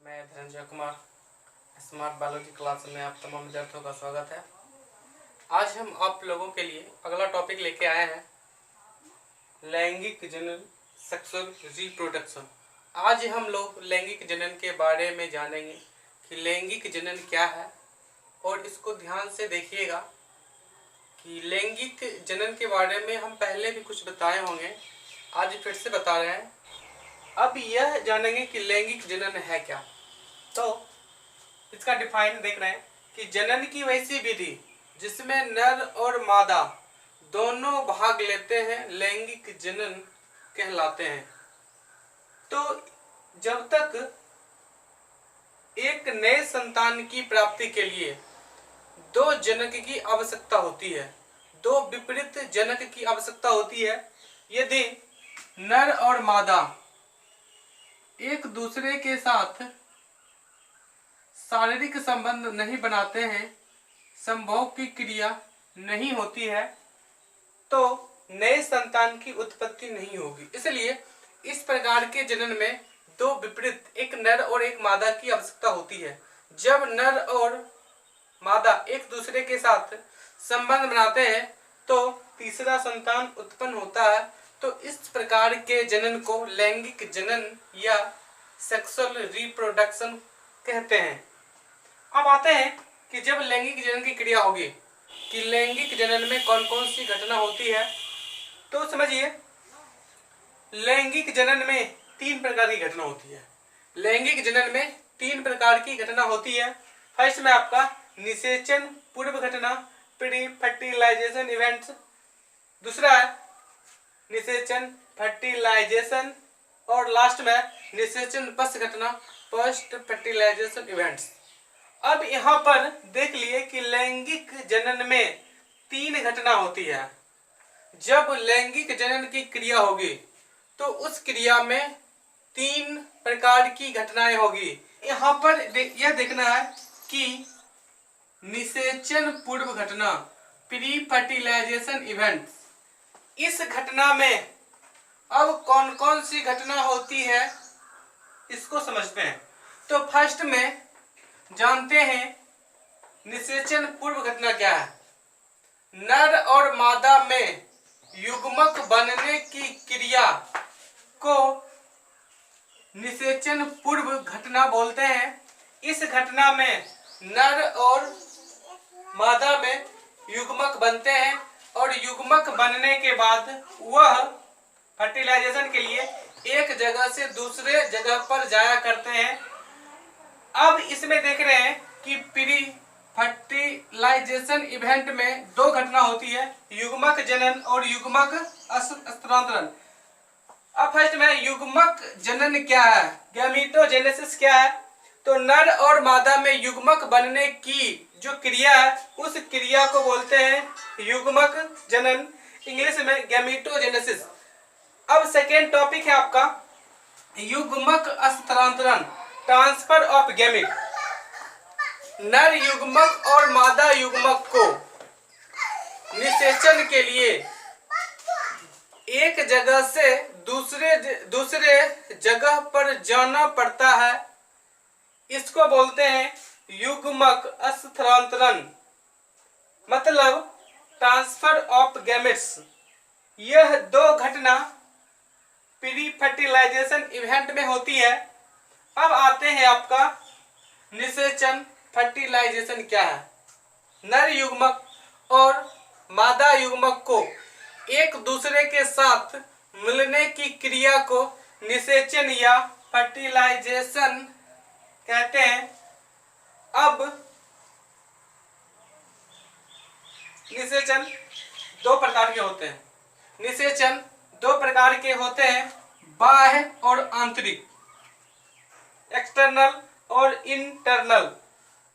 मैं Dhananjay Kumar smart biology class में आप तमाम विद्यार्थियों का स्वागत है। आज हम आप लोगों के लिए अगला टॉपिक लेके आए हैं, लैंगिक जनन, सेक्सुअल रिप्रोडक्शन। आज हम लोग लैंगिक जनन के बारे में जानेंगे कि लैंगिक जनन क्या है, और इसको ध्यान से देखिएगा कि लैंगिक जनन के बारे में हम पहले भी कुछ बताए होंगे, आज फिर से बता रहे हैं। अब यह जानेंगे कि लैंगिक जनन है क्या। तो इसका डिफाइन देख रहे हैं कि जनन की वैसी विधि जिसमें नर और मादा दोनों भाग लेते हैं लैंगिक जनन कहलाते हैं। तो जब तक एक नए संतान की प्राप्ति के लिए दो जनक की आवश्यकता होती है, दो विपरीत जनक की आवश्यकता होती है। यदि नर और मादा एक दूसरे के साथ शारीरिक संबंध नहीं बनाते हैं, संभोग की क्रिया नहीं होती है, तो नए संतान की उत्पत्ति नहीं होगी। इसलिए इस प्रकार के जनन में दो विपरीत, एक नर और एक मादा की आवश्यकता होती है। जब नर और मादा एक दूसरे के साथ संबंध बनाते हैं तो तीसरा संतान उत्पन्न होता है। तो इस प्रकार के जनन को लैंगिक जनन या सेक्सुअल रिप्रोडक्शन कहते हैं। अब आते हैं कि जब लैंगिक जनन की क्रिया होगी कि लैंगिक जनन में कौन कौन सी घटना होती है। तो समझिए, लैंगिक जनन में तीन प्रकार की घटना होती है। लैंगिक जनन में तीन प्रकार की घटना होती है। फर्स्ट में आपका निषेचन पूर्व घटना, प्री फर्टिलाइजेशन इवेंट्स। दूसरा है निषेचन फर्टिलाइजेशन, और लास्ट में निषेचन पश्च घटना, पोस्ट फर्टिलाइजेशन इवेंट्स। अब यहाँ पर देख लिए कि लैंगिक जनन में तीन घटना होती है। जब लैंगिक जनन की क्रिया होगी तो उस क्रिया में तीन प्रकार की घटनाएं होगी। यहाँ पर यह देखना है कि निषेचन पूर्व घटना, प्री फर्टिलाइजेशन इवेंट्स, इस घटना में अब कौन कौन सी घटना होती है इसको समझते हैं। तो फर्स्ट में जानते हैं निषेचन पूर्व घटना क्या है। नर और मादा में युग्मक बनने की क्रिया को निषेचन पूर्व घटना बोलते हैं। इस घटना में नर और मादा में युग्मक बनते हैं और युग्मक बनने के बाद वह फर्टिलाइजेशन के लिए एक जगह से दूसरे जगह पर जाया करते हैं। अब इसमें देख रहे हैं कि प्री फर्टिलाइजेशन इवेंट में दो घटना होती है, युग्मक जनन और युग्मक स्थानांतरण। अब फर्स्ट में युग्मक जनन क्या है, गैमीटोजेनेसिस क्या है। तो नर और मादा में युग्मक बनने की जो क्रिया है उस क्रिया को बोलते हैं युग्मक जनन, इंग्लिश में गैमीटोजेनेसिस। अब सेकेंड टॉपिक है आपका युग्मक स्थानांतरण, ट्रांसफर ऑफ गैमीट। नर युग्मक और मादा युग्मक को निषेचन के लिए एक जगह से दूसरे जगह पर जाना पड़ता है, इसको बोलते हैं युग्मक स्थानांतरण, मतलब ट्रांसफर ऑफ गैमेट्स। यह दो घटना प्री फर्टिलाइजेशन इवेंट में होती है। अब आते हैं आपका निषेचन फर्टिलाइजेशन क्या है। नर युग्मक और मादा युग्मक को एक दूसरे के साथ मिलने की क्रिया को निषेचन या फर्टिलाइजेशन कहते हैं। अब निषेचन दो प्रकार के होते हैं। निषेचन दो प्रकार के होते हैं, बाह्य और आंतरिक, एक्सटर्नल और इंटरनल।